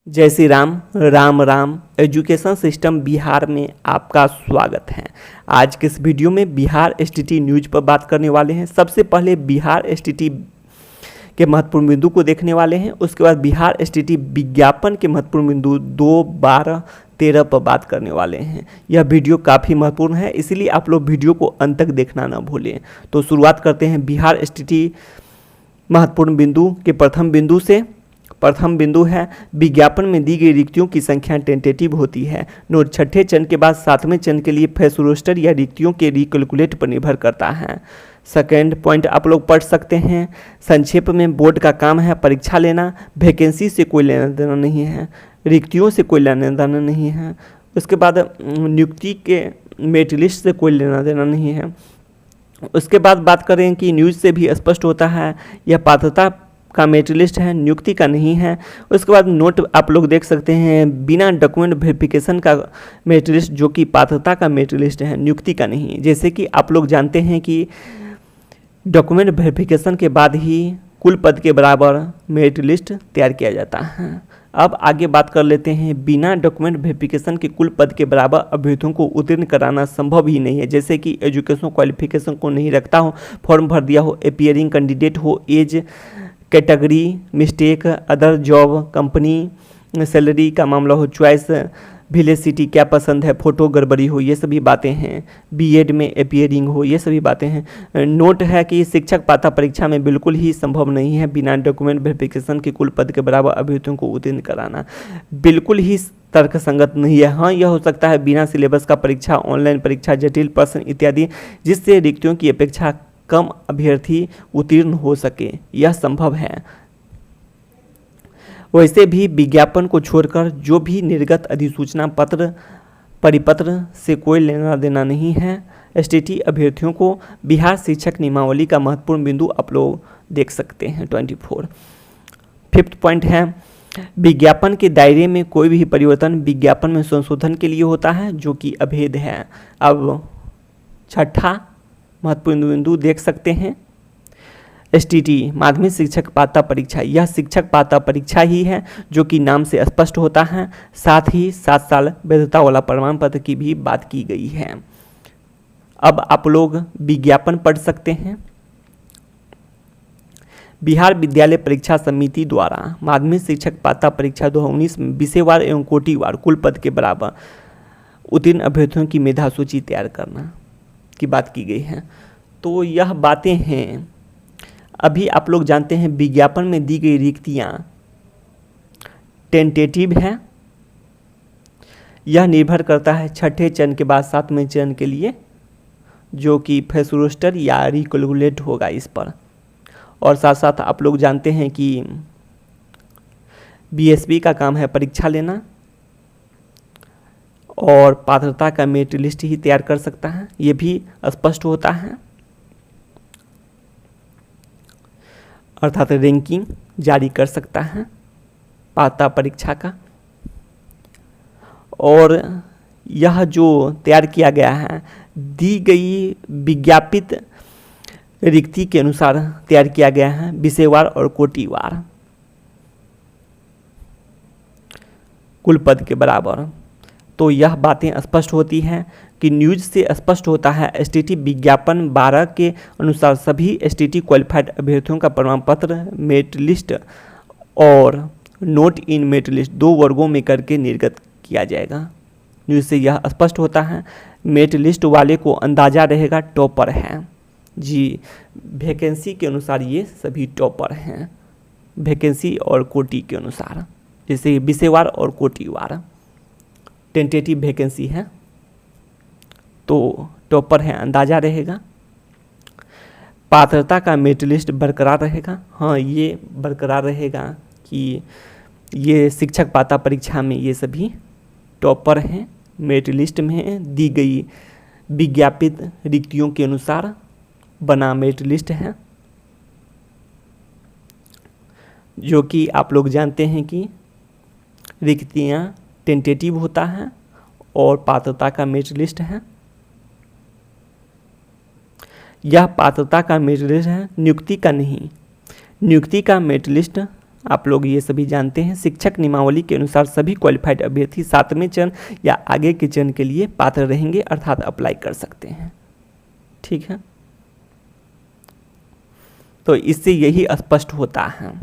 जय Shri Ram. Ram Ram. Education system Bihar में आपका स्वागत है। आज के इस वीडियो में बिहार एसटीटी न्यूज पर बात करने वाले हैं। सबसे पहले बिहार एसटीटी के महत्वपूर्ण बिंदु को देखने वाले हैं, उसके बाद बिहार एसटीटी विज्ञापन के महत्वपूर्ण बिंदु 2, 12, 13 पर बात करने वाले हैं। यह वीडियो काफ़ी महत्वपूर्ण है, इसलिए आप लोग वीडियो को अंत तक देखना न भूलें। तो शुरुआत करते हैं बिहार एसटीटी महत्वपूर्ण बिंदु के प्रथम बिंदु से। प्रथम बिंदु है, विज्ञापन में दी गई रिक्तियों की संख्या टेंटेटिव होती है। नोट छठे चरण के बाद सातवें चरण के लिए फेस रोस्टर या रिक्तियों के रिकैलकुलेट पर निर्भर करता है। सेकेंड पॉइंट आप लोग पढ़ सकते हैं। संक्षेप में, बोर्ड का काम है परीक्षा लेना, वैकेंसी से कोई लेना देना नहीं है, रिक्तियों से कोई लेना देना नहीं है। उसके बाद नियुक्ति के मेरिट लिस्ट से कोई लेना देना नहीं है। उसके बाद बात करें कि न्यूज से भी स्पष्ट होता है यह पात्रता का मेरिट लिस्ट है, नियुक्ति का नहीं है। उसके बाद नोट आप लोग देख सकते हैं, बिना डॉक्यूमेंट वेरिफिकेशन का मेरिट लिस्ट, जो कि पात्रता का मेरिट लिस्ट है, नियुक्ति का नहीं। जैसे कि आप लोग जानते हैं कि डॉक्यूमेंट वेरिफिकेशन के बाद ही कुल पद के बराबर मेरिट लिस्ट तैयार किया जाता है। अब आगे बात कर लेते हैं, बिना डॉक्यूमेंट वेरिफिकेशन के कुल पद के बराबर अभ्यर्थियों को उत्तीर्ण कराना संभव ही नहीं है। जैसे कि एजुकेशन क्वालिफिकेशन को नहीं रखता हो, फॉर्म भर दिया हो, अपीयरिंग कैंडिडेट हो, age category mistake, other job, company salary का मामला हो, चॉइस विलेज सिटी क्या पसंद है, फोटो गड़बड़ी हो, ये सभी बातें हैं। बीएड में अपीयरिंग हो, ये सभी बातें हैं। नोट है कि शिक्षक पात्रता परीक्षा में बिल्कुल ही संभव नहीं है बिना डॉक्यूमेंट वेरिफिकेशन के कुल पद के बराबर अभ्यर्थियों को उत्तीर्ण कराना, बिल्कुल ही तर्कसंगत नहीं है। हाँ, यह हो सकता है बिना सिलेबस का परीक्षा, ऑनलाइन परीक्षा, जटिल प्रश्न इत्यादि, जिससे रिक्तियों की अपेक्षा कम अभ्यर्थी उत्तीर्ण हो सके, यह संभव है। वैसे भी विज्ञापन को छोड़कर जो भी निर्गत अधिसूचना पत्र परिपत्र से कोई लेना देना नहीं है। एसटीटी अभ्यर्थियों को बिहार शिक्षक नियमावली का महत्वपूर्ण बिंदु आप लोग देख सकते हैं 24। फिफ्थ पॉइंट है, विज्ञापन के दायरे में कोई भी परिवर्तन विज्ञापन में संशोधन के लिए होता है, जो कि अभेद है। अब छठा महत्वपूर्ण बिंदु देख सकते हैं, एसटीटी माध्यमिक शिक्षक पात्रता परीक्षा, यह शिक्षक पात्रता परीक्षा ही है, जो कि नाम से स्पष्ट होता है। साथ ही 7 साल वैधता वाला प्रमाण पत्र की भी बात की गई है। अब आप लोग विज्ञापन पढ़ सकते हैं। बिहार विद्यालय परीक्षा समिति द्वारा माध्यमिक शिक्षक पात्रता परीक्षा 2019 में विषयवार एवं कोटिवार कुल पद के बराबर उत्तीर्ण अभ्यर्थियों की मेधा सूची तैयार करना की बात की गई है। तो यह बातें हैं। अभी आप लोग जानते हैं विज्ञापन में दी गई रिक्तियां टेंटेटिव है। यह निर्भर करता है छठे चरण के बाद सातवें चरण के लिए, जो कि फेस रोस्टर या रिकैलकुलेट होगा इस पर। और साथ साथ आप लोग जानते हैं कि बीएसपी का काम है परीक्षा लेना और पात्रता का मेरिट लिस्ट ही तैयार कर सकता है, ये भी स्पष्ट होता है। अर्थात रैंकिंग जारी कर सकता है पात्रता परीक्षा का। और यह जो तैयार किया गया है दी गई विज्ञापित रिक्ति के अनुसार तैयार किया गया है, विषयवार और कोटिवार कुल पद के बराबर। तो यह बातें स्पष्ट होती हैं कि न्यूज से स्पष्ट होता है एसटीटी विज्ञापन 12 के अनुसार सभी एसटीटी क्वालिफाइड अभ्यर्थियों का प्रमाण पत्र मेरिट लिस्ट और नोट इन मेरिट लिस्ट 2 वर्गों में करके निर्गत किया जाएगा। न्यूज से यह स्पष्ट होता है मेरिट लिस्ट वाले को अंदाजा रहेगा टॉपर है जी। वैकेंसी के अनुसार ये सभी टॉपर हैं, वैकेंसी और कोटि के अनुसार, जैसे विषयवार और कोटिवार टेंटेटिव वैकेंसी है तो टॉपर है, अंदाजा रहेगा। पात्रता का मेरिट लिस्ट बरकरार रहेगा। हाँ, ये बरकरार रहेगा कि ये शिक्षक पात्रता परीक्षा में ये सभी टॉपर हैं, मेरिट लिस्ट में दी गई विज्ञापित रिक्तियों के अनुसार बना मेरिट लिस्ट है, जो कि आप लोग जानते हैं कि रिक्तियाँ टेंटेटिव होता है और पात्रता का मेरिट लिस्ट है। यह पात्रता का मेरिट लिस्ट है, नियुक्ति का नहीं। नियुक्ति का मेरिट लिस्ट आप लोग ये सभी जानते हैं। शिक्षक नियमावली के अनुसार सभी क्वालिफाइड अभ्यर्थी 7वें चरण या आगे के चरण के लिए पात्र रहेंगे, अर्थात अप्लाई कर सकते हैं। ठीक है, तो इससे यही स्पष्ट होता है,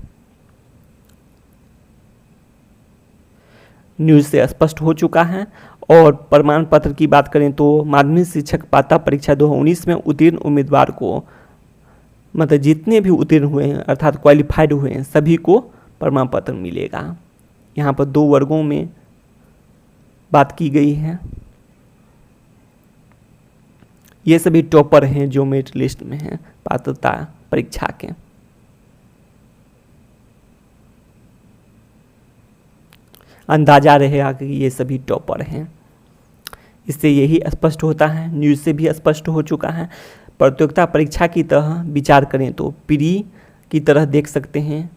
न्यूज़ से स्पष्ट हो चुका है। और प्रमाण पत्र की बात करें तो माध्यमिक शिक्षक पात्रता परीक्षा 2019 में उत्तीर्ण उम्मीदवार को, मतलब जितने भी उत्तीर्ण हुए हैं अर्थात क्वालिफाइड हुए हैं, सभी को प्रमाण पत्र मिलेगा। यहाँ पर 2 वर्गों में बात की गई है। ये सभी टॉपर हैं जो मेरिट लिस्ट में हैं पात्रता परीक्षा के। अंदाजा रहेगा कि ये सभी टॉपर हैं। इससे यही स्पष्ट होता है, न्यूज़ से भी स्पष्ट हो चुका है। प्रतियोगिता परीक्षा की तरह विचार करें तो प्री की तरह देख सकते हैं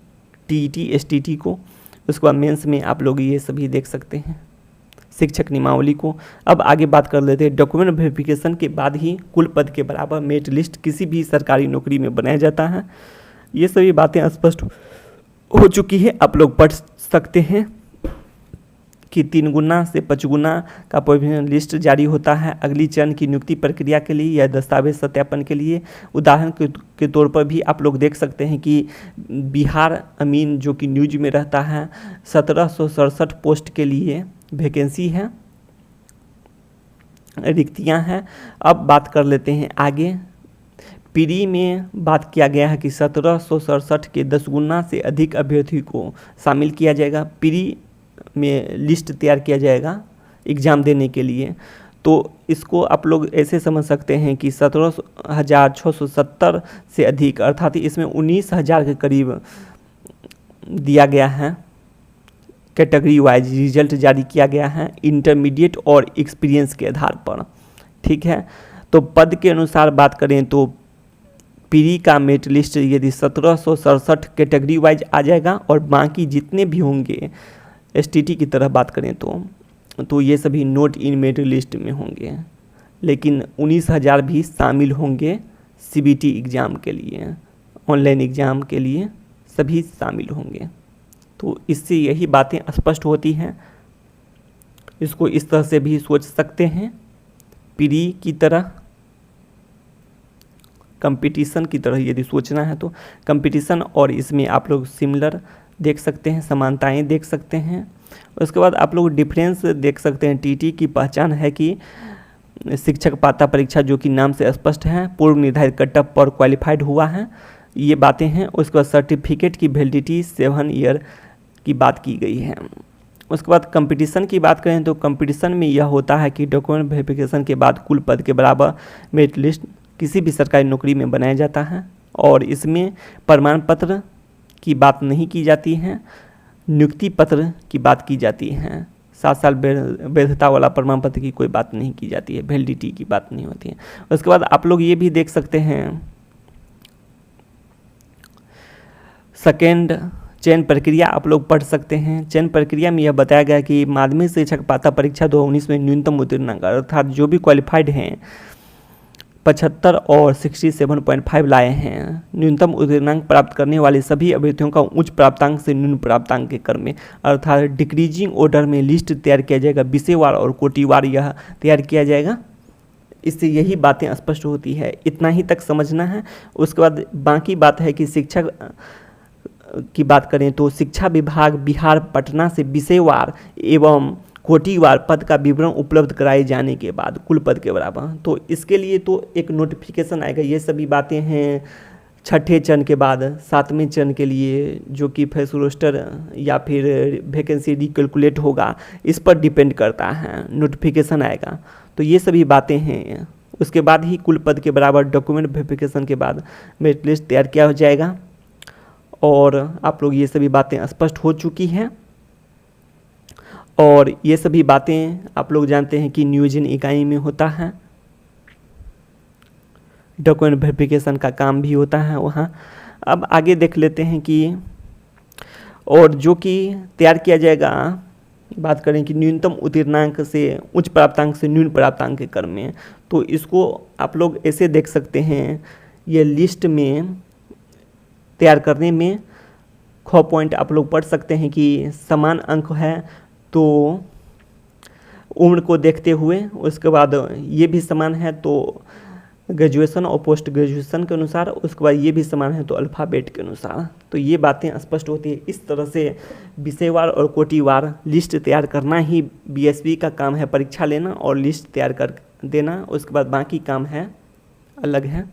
टीईटी एसटीटी को, उसके बाद मेंस में आप लोग ये सभी देख सकते हैं शिक्षक नियमावली को। अब आगे बात कर लेते हैं। डॉक्यूमेंट वेरिफिकेशन के बाद ही कुल पद के बराबर मेरिट लिस्ट किसी भी सरकारी नौकरी में बनाया जाता है। ये सभी बातें स्पष्ट हो चुकी है, आप लोग पढ़ सकते हैं कि 3 गुना से 5 गुना का प्रोविजनल लिस्ट जारी होता है अगली चरण की नियुक्ति प्रक्रिया के लिए या दस्तावेज सत्यापन के लिए। उदाहरण के तौर पर भी आप लोग देख सकते हैं कि बिहार अमीन जो कि न्यूज में रहता है 1767 पोस्ट के लिए वैकेंसी है, रिक्तियां हैं। अब बात कर लेते हैं आगे। प्री में बात किया गया है कि 1767 के 10 गुना से अधिक अभ्यर्थी को शामिल किया जाएगा। प्री में लिस्ट तैयार किया जाएगा एग्ज़ाम देने के लिए। तो इसको आप लोग ऐसे समझ सकते हैं कि 17,670 से अधिक अर्थात इसमें 19,000 के करीब दिया गया है। कैटेगरी वाइज रिजल्ट जारी किया गया है इंटरमीडिएट और एक्सपीरियंस के आधार पर। ठीक है, तो पद के अनुसार बात करें तो प्री का मेरिट लिस्ट यदि 1767 कैटेगरी वाइज आ जाएगा और बाकी जितने भी होंगे एसटीटी की तरह बात करें तो ये सभी नोट इन मेरिट लिस्ट में होंगे, लेकिन 19,000 भी शामिल होंगे सीबीटी एग्ज़ाम के लिए, ऑनलाइन एग्ज़ाम के लिए सभी शामिल होंगे। तो इससे यही बातें स्पष्ट होती हैं। इसको इस तरह से भी सोच सकते हैं, प्री की तरह कंपटीशन की तरह यदि सोचना है तो कंपटीशन, और इसमें आप लोग सिमिलर देख सकते हैं, समानताएं देख सकते हैं। उसके बाद आप लोग डिफरेंस देख सकते हैं। टीटी की पहचान है कि शिक्षक पात्रता परीक्षा जो कि नाम से स्पष्ट है पूर्व निर्धारित कटअप पर क्वालिफाइड हुआ है, ये बातें हैं। उसके बाद सर्टिफिकेट की वैलिडिटी 7 ईयर की बात की गई है। उसके बाद कंपटीशन की बात करें तो कंपटीशन में यह होता है कि डॉक्यूमेंट वेरिफिकेशन के बाद कुल पद के बराबर मेरिट लिस्ट किसी भी सरकारी नौकरी में बनाया जाता है और इसमें प्रमाण पत्र की बात नहीं की जाती है, नियुक्ति पत्र की बात की जाती है। 7 साल वैधता वाला प्रमाण पत्र की कोई बात नहीं की जाती है, वैलिडिटी की बात नहीं होती है। उसके बाद आप लोग ये भी देख सकते हैं सेकेंड चयन प्रक्रिया आप लोग पढ़ सकते हैं। चयन प्रक्रिया में यह बताया गया कि माध्यमिक शिक्षक पात्रता परीक्षा 2019 में न्यूनतम उत्तीर्ण अंक अर्थात जो भी क्वालिफाइड हैं 75 और 67.5 लाए हैं, न्यूनतम उत्तीर्णांक प्राप्त करने वाले सभी अभ्यर्थियों का उच्च प्राप्तांक से न्यून प्राप्तांक के क्रम में अर्थात डिक्रीजिंग ऑर्डर में लिस्ट तैयार किया जाएगा, विषयवार और कोटिवार यह तैयार किया जाएगा। इससे यही बातें स्पष्ट होती है, इतना ही तक समझना है। उसके बाद बाकी बात है कि शिक्षक की बात करें तो शिक्षा विभाग बिहार पटना से विषयवार एवं कोटिवार पद का विवरण उपलब्ध कराए जाने के बाद कुल पद के बराबर, तो इसके लिए तो एक नोटिफिकेशन आएगा। ये सभी बातें हैं 6ठे चरण के बाद 7वें चरण के लिए जो कि फेस रोस्टर या फिर वैकेंसी रिकैलकुलेट होगा, इस पर डिपेंड करता है, नोटिफिकेशन आएगा। तो ये सभी बातें हैं। उसके बाद ही कुल पद के बराबर डॉक्यूमेंट वेरिफिकेशन के बाद मेरिट लिस्ट तैयार किया हो जाएगा और आप लोग ये सभी बातें स्पष्ट हो चुकी हैं। और ये सभी बातें आप लोग जानते हैं कि नियोजन इकाई में होता है, डॉक्यूमेंट वेरिफिकेशन का काम भी होता है वहाँ। अब आगे देख लेते हैं कि और जो कि तैयार किया जाएगा, बात करें कि न्यूनतम उत्तीर्णांक से उच्च प्राप्तांक से न्यून प्राप्तांक के क्रम में, तो इसको आप लोग ऐसे देख सकते हैं, ये लिस्ट में तैयार करने में ख पॉइंट आप लोग पढ़ सकते हैं कि समान अंक है तो उम्र को देखते हुए, उसके बाद ये भी समान है तो ग्रेजुएशन और पोस्ट ग्रेजुएशन के अनुसार, उसके बाद ये भी समान है तो अल्फ़ाबेट के अनुसार। तो ये बातें स्पष्ट होती है। इस तरह से विषयवार और कोटिवार लिस्ट तैयार करना ही बीएसवी का काम है, परीक्षा लेना और लिस्ट तैयार कर देना, उसके बाद बाकी काम है अलग है।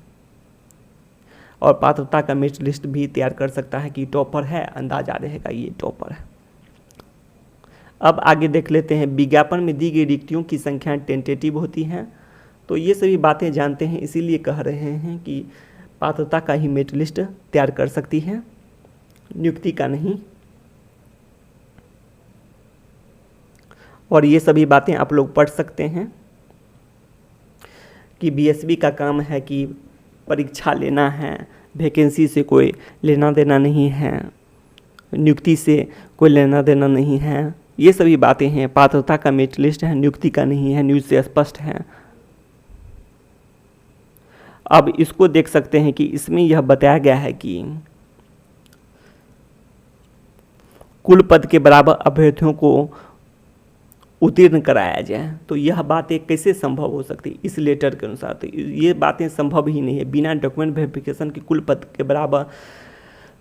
और पात्रता का मेरिट लिस्ट भी तैयार कर सकता है कि टॉपर है, अंदाजा रहेगा ये टॉपर है। अब आगे देख लेते हैं, विज्ञापन में दी गई रिक्तियों की संख्या टेंटेटिव होती हैं। तो ये सभी बातें जानते हैं, इसीलिए कह रहे हैं कि पात्रता का ही मेरिट लिस्ट तैयार कर सकती है, नियुक्ति का नहीं। और ये सभी बातें आप लोग पढ़ सकते हैं कि बीएसवी का काम है कि परीक्षा लेना है, वैकेंसी से कोई लेना देना नहीं है, नियुक्ति से कोई लेना देना नहीं है। ये सभी बातें हैं, पात्रता का मेरिट लिस्ट है, नियुक्ति का नहीं है, न्यूज़ से स्पष्ट है। अब इसको देख सकते हैं कि इसमें यह बताया गया है कि कुल पद के बराबर अभ्यर्थियों को उत्तीर्ण कराया जाए। तो यह बातें कैसे संभव हो सकती है इस लेटर के अनुसार? तो ये बातें संभव ही नहीं है, बिना डॉक्यूमेंट वेरिफिकेशन के कुल पद के बराबर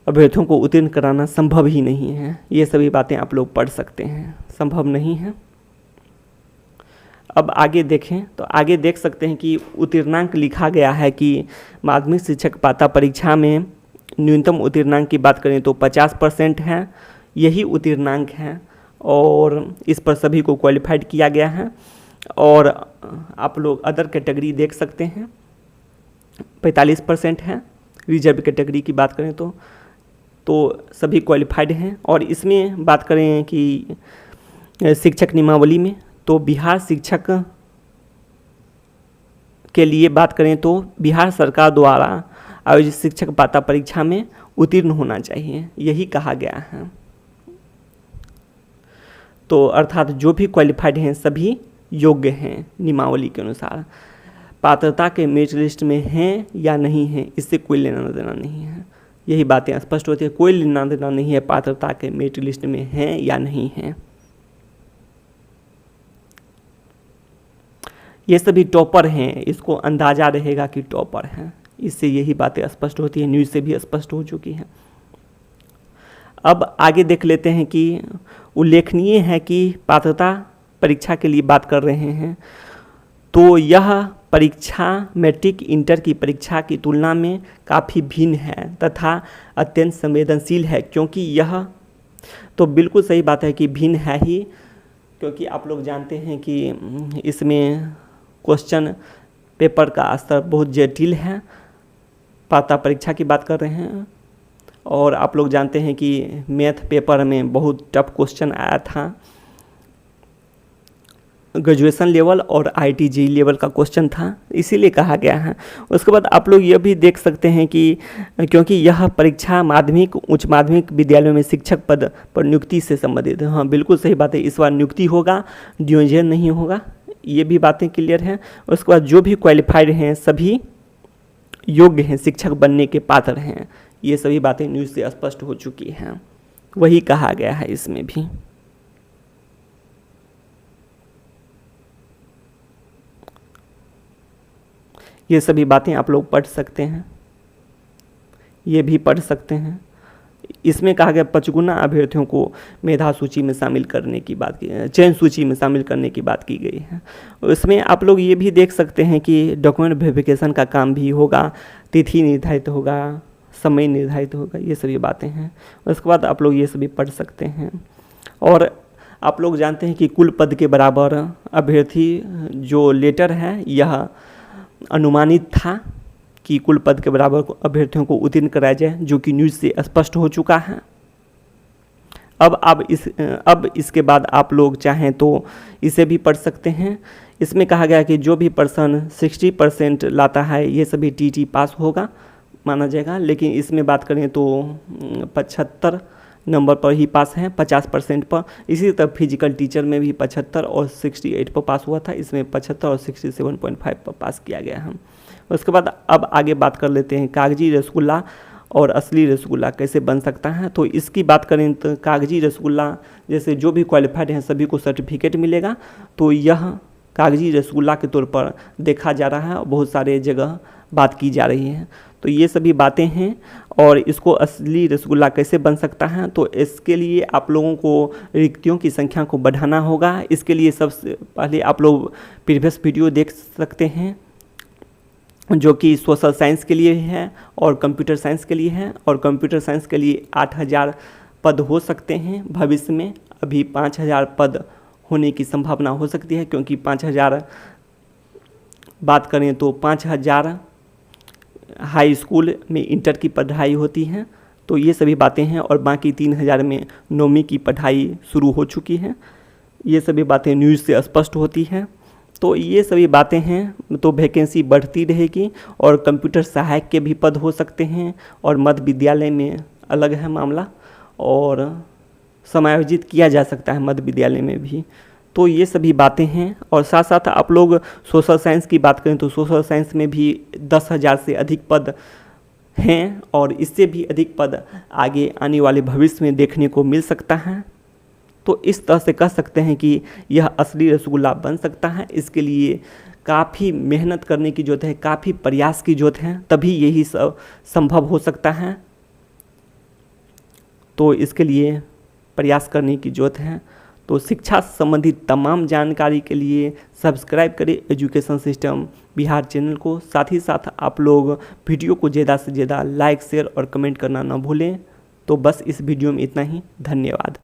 अभ्यर्थियों को उत्तीर्ण कराना संभव ही नहीं है। ये सभी बातें आप लोग पढ़ सकते हैं, संभव नहीं है। अब आगे देखें तो आगे देख सकते हैं कि उत्तीर्णांक लिखा गया है कि माध्यमिक शिक्षक पात्रता परीक्षा में न्यूनतम उत्तीर्णांक की बात करें तो 50% है, यही उत्तीर्णांक है और इस पर सभी को क्वालिफाइड किया गया है। और आप लोग अदर कैटेगरी देख सकते हैं 45% है, रिजर्व कैटेगरी की बात करें तो सभी क्वालिफाइड हैं। और इसमें बात करें कि शिक्षक नियमावली में तो बिहार शिक्षक के लिए बात करें तो बिहार सरकार द्वारा आयोजित शिक्षक पात्रता परीक्षा में उत्तीर्ण होना चाहिए, यही कहा गया है। तो अर्थात जो भी क्वालिफाइड हैं सभी योग्य हैं नियमावली के अनुसार। पात्रता के मेरिट लिस्ट में हैं या नहीं हैं इससे कोई लेना देना नहीं है, यही बातें स्पष्ट होती है। कोई लेना देना नहीं है पात्रता के मेरिट लिस्ट में हैं या नहीं हैं। ये सभी टॉपर हैं, इसको अंदाजा रहेगा कि टॉपर हैं, इससे यही बातें स्पष्ट होती है, न्यूज़ से भी स्पष्ट हो चुकी है। अब आगे देख लेते हैं कि उल्लेखनीय है कि पात्रता परीक्षा के लिए बात कर रहे हैं तो यह परीक्षा मैट्रिक इंटर की परीक्षा की तुलना में काफ़ी भिन्न है तथा अत्यंत संवेदनशील है। क्योंकि यह तो बिल्कुल सही बात है कि भिन्न है ही, क्योंकि आप लोग जानते हैं कि इसमें क्वेश्चन पेपर का स्तर बहुत जटिल है, पात्रता परीक्षा की बात कर रहे हैं। और आप लोग जानते हैं कि मैथ पेपर में बहुत टफ क्वेश्चन आया था, ग्रेजुएशन लेवल और IIT लेवल का क्वेश्चन था, इसीलिए कहा गया है। उसके बाद आप लोग यह भी देख सकते हैं कि क्योंकि यह परीक्षा माध्यमिक उच्च माध्यमिक विद्यालयों में शिक्षक पद पर नियुक्ति से संबंधित है। हाँ बिल्कुल सही बात है, इस बार नियुक्ति होगा, डिवीजन नहीं होगा, ये भी बातें क्लियर हैं। उसके बाद जो भी क्वालिफाइड हैं सभी योग्य हैं, शिक्षक बनने के पात्र हैं, ये सभी बातें न्यूज़ से स्पष्ट हो चुकी हैं, वही कहा गया है इसमें भी। ये सभी बातें आप लोग पढ़ सकते हैं, ये भी पढ़ सकते हैं। इसमें कहा गया 55 अभ्यर्थियों को मेधा सूची में शामिल करने की बात की, चयन सूची में शामिल करने की बात की गई है। इसमें आप लोग ये भी देख सकते हैं कि डॉक्यूमेंट वेरिफिकेशन का काम भी होगा, तिथि निर्धारित होगा, समय निर्धारित होगा, ये सभी बातें हैं। उसके बाद आप लोग ये सभी पढ़ सकते हैं। और आप लोग जानते हैं कि कुल पद के बराबर अभ्यर्थी जो लेटर है यह अनुमानित था कि कुल पद के बराबर अभ्यर्थियों को उत्तीर्ण कराया जाए, जो कि न्यूज़ से स्पष्ट हो चुका है। अब इसके बाद आप लोग चाहें तो इसे भी पढ़ सकते हैं। इसमें कहा गया कि जो भी पर्सन 60% लाता है ये सभी TT पास होगा माना जाएगा, लेकिन इसमें बात करें तो 75 नंबर पर ही पास हैं 50% पर। इसी तरह फिजिकल टीचर में भी 75 और 68 पर पास हुआ था, इसमें 75 और 67.5 पर पास किया गया है। उसके बाद अब आगे बात कर लेते हैं कागजी रसगुल्ला और असली रसगुल्ला कैसे बन सकता है। तो इसकी बात करें तो कागजी रसगुल्ला जैसे जो भी क्वालिफाइड हैं सभी को सर्टिफिकेट मिलेगा। तो यह कागजी रसगुल्ला के तौर पर देखा जा रहा है, बहुत सारे जगह बात की जा रही है। तो ये सभी बातें हैं। और इसको असली रसगुल्ला कैसे बन सकता है, तो इसके लिए आप लोगों को रिक्तियों की संख्या को बढ़ाना होगा। इसके लिए सबसे पहले आप लोग प्रीवियस वीडियो देख सकते हैं जो कि सोशल साइंस के लिए है और कंप्यूटर साइंस के लिए है। और कंप्यूटर साइंस के लिए 8000 पद हो सकते हैं भविष्य में, अभी 5000 पद होने की संभावना हो सकती है, क्योंकि 5000 बात करें तो 5000 हाई स्कूल में इंटर की पढ़ाई होती है। तो ये सभी बातें हैं और बाकी 3000 में 9वीं की पढ़ाई शुरू हो चुकी है। ये सभी बातें न्यूज़ से स्पष्ट होती हैं। तो ये सभी बातें हैं। तो वैकेंसी बढ़ती रहेगी और कंप्यूटर सहायक के भी पद हो सकते हैं और मध्य विद्यालय में अलग है मामला, और समायोजित किया जा सकता है मध्य विद्यालय में भी। तो ये सभी बातें हैं। और साथ साथ आप लोग सोशल साइंस की बात करें तो सोशल साइंस में भी 10,000 से अधिक पद हैं और इससे भी अधिक पद आगे आने वाले भविष्य में देखने को मिल सकता है। तो इस तरह से कह सकते हैं कि यह असली रसगुल्ला बन सकता है। इसके लिए काफ़ी मेहनत करने की ज़रूरत है, काफ़ी प्रयास की ज़रूरत है, तभी यही सब संभव हो सकता है। तो इसके लिए प्रयास करने की ज़रूरत है। तो शिक्षा संबंधित तमाम जानकारी के लिए सब्सक्राइब करें एजुकेशन सिस्टम बिहार चैनल को। साथ ही साथ आप लोग वीडियो को ज़्यादा से ज़्यादा लाइक, शेयर और कमेंट करना ना भूलें। तो बस इस वीडियो में इतना ही। धन्यवाद।